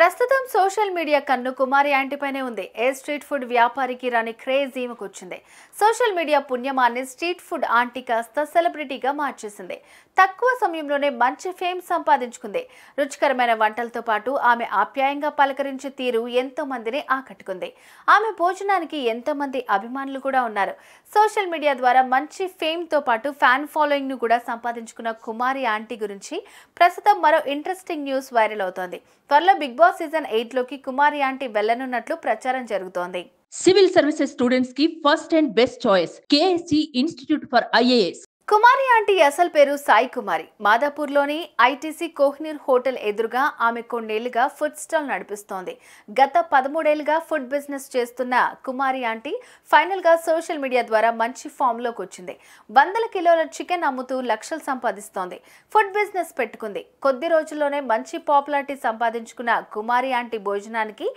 ప్రస్తుతం social media కన్ను కుమారి ఆంటీపైనే ఉంది. ఏ స్ట్రీట్ ఫుడ్ వ్యాపారికి రాని క్రేజ్ ఈమెకొచ్చింది. సోషల్ మీడియా పుణ్యమాన్ని స్ట్రీట్ ఫుడ్ ఆంటీ కాస్త సెలబ్రిటీగా మార్చేసింది. తక్కువ సమయంలోనే మంచి ఫేమ్ సంపాదించుకుంది. రుచికరమైన వంటలతో పాటు ఆమె ఆప్యాయంగా పలకరించే తీరు ఎంతో మందిని ఆకట్టుకుంది. ఆమె భోజనానికి ఎంతో మంది అభిమానులు కూడా ఉన్నారు. సోషల్ మీడియా ద్వారా మంచి ఫేమ్ తో పాటు ఫ్యాన్ ఫాలోయింగ్ ను కూడా సంపాదించుకున్న కుమారి ఆంటీ గురించి ప్రస్తుతం మరో ఇంట్రెస్టింగ్ న్యూస్ వైరల్ అవుతోంది. త్వరలో బిగ్ బాస్ సీజన్ 8 లోకి కుమారి ఆంటీ వెళ్లనున్నట్లు ప్రచారం జరుగుతోంది. సివిల్ సర్వీసెస్ స్టూడెంట్స్ కి first and best choice KSC institute for IAS. Kumari aunty అసలు పేరు సాయి కుమారి. మాదాపూర్లోని ఐటీసీ కోహినూర్ హోటల్ ఎదురుగా ఆమె కొన్నేళ్లుగా ఫుడ్ స్టాల్ నడిపిస్తోంది. గత 13 ఏళ్లుగా ఫుడ్ బిజినెస్ చేస్తున్న కుమారి ఆంటీ ఫైనల్ గా సోషల్ మీడియా ద్వారా మంచి ఫామ్ లోకి వచ్చింది. 100 కిలోల చికెన్ అమ్ముతూ లక్షలు సంపాదిస్తోంది. ఫుడ్ బిజినెస్ పెట్టుకుంది. కొద్ది రోజుల్లోనే మంచి పాపులారిటీ సంపాదించుకున్న కుమారి ఆంటీ భోజనానికి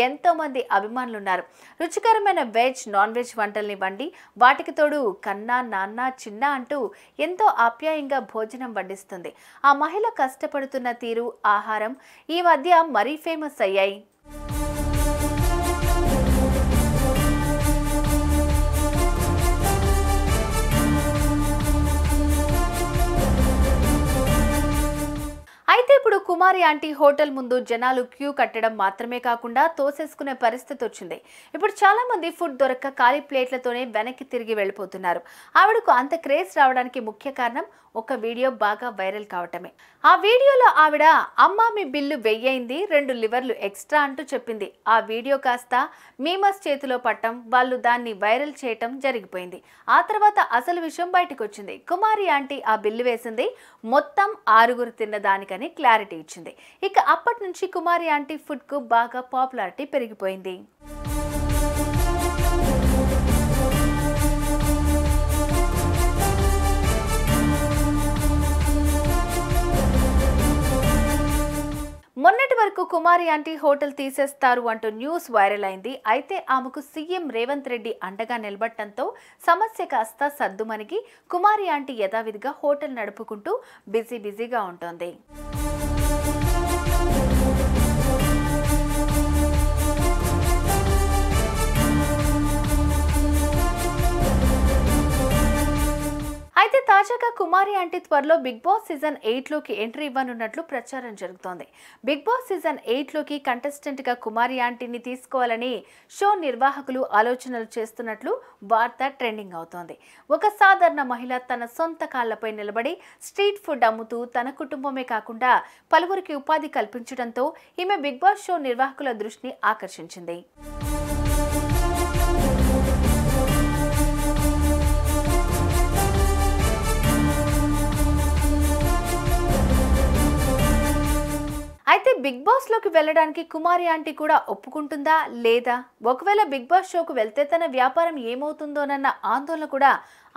ఎంతో మంది అభిమానులున్నారు. రుచికరమైన వెజ్, నాన్ వెజ్ వంటల్ని వండి వాటికి తోడు కన్నా, నాన్న, చిన్న అంటూ ఎంతో ఆప్యాయంగా భోజనం వడ్డిస్తుంది. ఆ మహిళ కష్టపడుతున్న తీరు, ఆహారం ఈ మధ్య మరీ ఫేమస్ అయ్యాయి. అయితే ఇప్పుడు కుమారి ఆంటీ హోటల్ ముందు జనాలు క్యూ కట్టడం మాత్రమే కాకుండా తోసేసుకునే పరిస్థితి వచ్చింది. ఇప్పుడు చాలా మంది ఫుడ్ దొరక్క ఖాళీ ప్లేట్లతోనే వెనక్కి తిరిగి వెళ్ళిపోతున్నారు. ఆవిడకు అంత క్రేజ్ రావడానికి ముఖ్య కారణం ఒక వీడియో బాగా వైరల్ కావటమే. ఆ వీడియోలో ఆవిడ అమ్మా మీ బిల్లు 1000 అయింది, 2 లివర్లు ఎక్స్ట్రా అంటూ చెప్పింది. ఆ వీడియో కాస్త మీమర్స్ చేతిలో పట్టం, వాళ్ళు దాన్ని వైరల్ చేయటం జరిగిపోయింది. ఆ తర్వాత అసలు విషయం బయటకు వచ్చింది. కుమారి ఆంటీ ఆ బిల్లు వేసింది మొత్తం 6 తిన్న దానికని క్లారిటీ ఇచ్చింది. ఇక అప్పటి నుంచి కుమారి ఆంటీ ఫుడ్ కు బాగా పాపులారిటీ పెరిగిపోయింది. మొన్నటి వరకు కుమారి ఆంటీ హోటల్ తీసేస్తారు అంటూ న్యూస్ వైరల్ అయింది. అయితే ఆమెకు సీఎం రేవంత్ రెడ్డి అండగా నిలబడటంతో సమస్య కాస్త సద్దుమణిగి కుమారి ఆంటీ యథావిధిగా హోటల్ నడుపుకుంటూ బిజీగా ఉంటోంది. అయితే తాజాగా కుమారి ఆంటీ త్వరలో బిగ్ బాస్ సీజన్ 8 లోకి ఎంట్రీ ఇవ్వనున్నట్లు ప్రచారం జరుగుతోంది. బిగ్ బాస్ సీజన్ 8 లోకి కంటెస్టెంట్ గా కుమారి ఆంటీని తీసుకోవాలని షో నిర్వాహకులు ఆలోచనలు చేస్తున్నట్లు వార్త ట్రెండింగ్ అవుతోంది. ఒక సాధారణ మహిళ తన సొంత కాళ్లపై నిలబడి స్ట్రీట్ ఫుడ్ అమ్ముతూ తన కుటుంబమే కాకుండా పలువురికి ఉపాధి కల్పించడంతో ఈమె బిగ్ బాస్ షో నిర్వాహకుల దృష్టిని ఆకర్షించింది. అయితే బిగ్ బాస్ లోకి వెళ్ళడానికి కుమారి ఆంటీ కూడా ఒప్పుకుంటుందా లేదా? ఒకవేళ బిగ్ బాస్ షోకు వెళ్తే తన వ్యాపారం ఏమవుతుందోనన్న ఆందోళన కూడా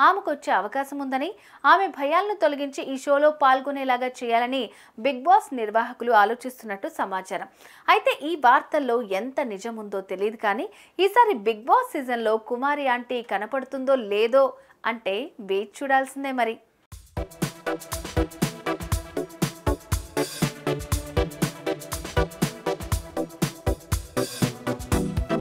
ఆమెకు వచ్చే అవకాశం ఉందని, ఆమె భయాలను తొలగించి ఈ షోలో పాల్గొనేలాగా చేయాలని బిగ్ బాస్ నిర్వాహకులు ఆలోచిస్తున్నట్టు సమాచారం. అయితే ఈ వార్తల్లో ఎంత నిజం ఉందో తెలియదు కానీ ఈసారి బిగ్ బాస్ సీజన్లో కుమారి ఆంటీ కనపడుతుందో లేదో అంటే వేచి చూడాల్సిందే మరి.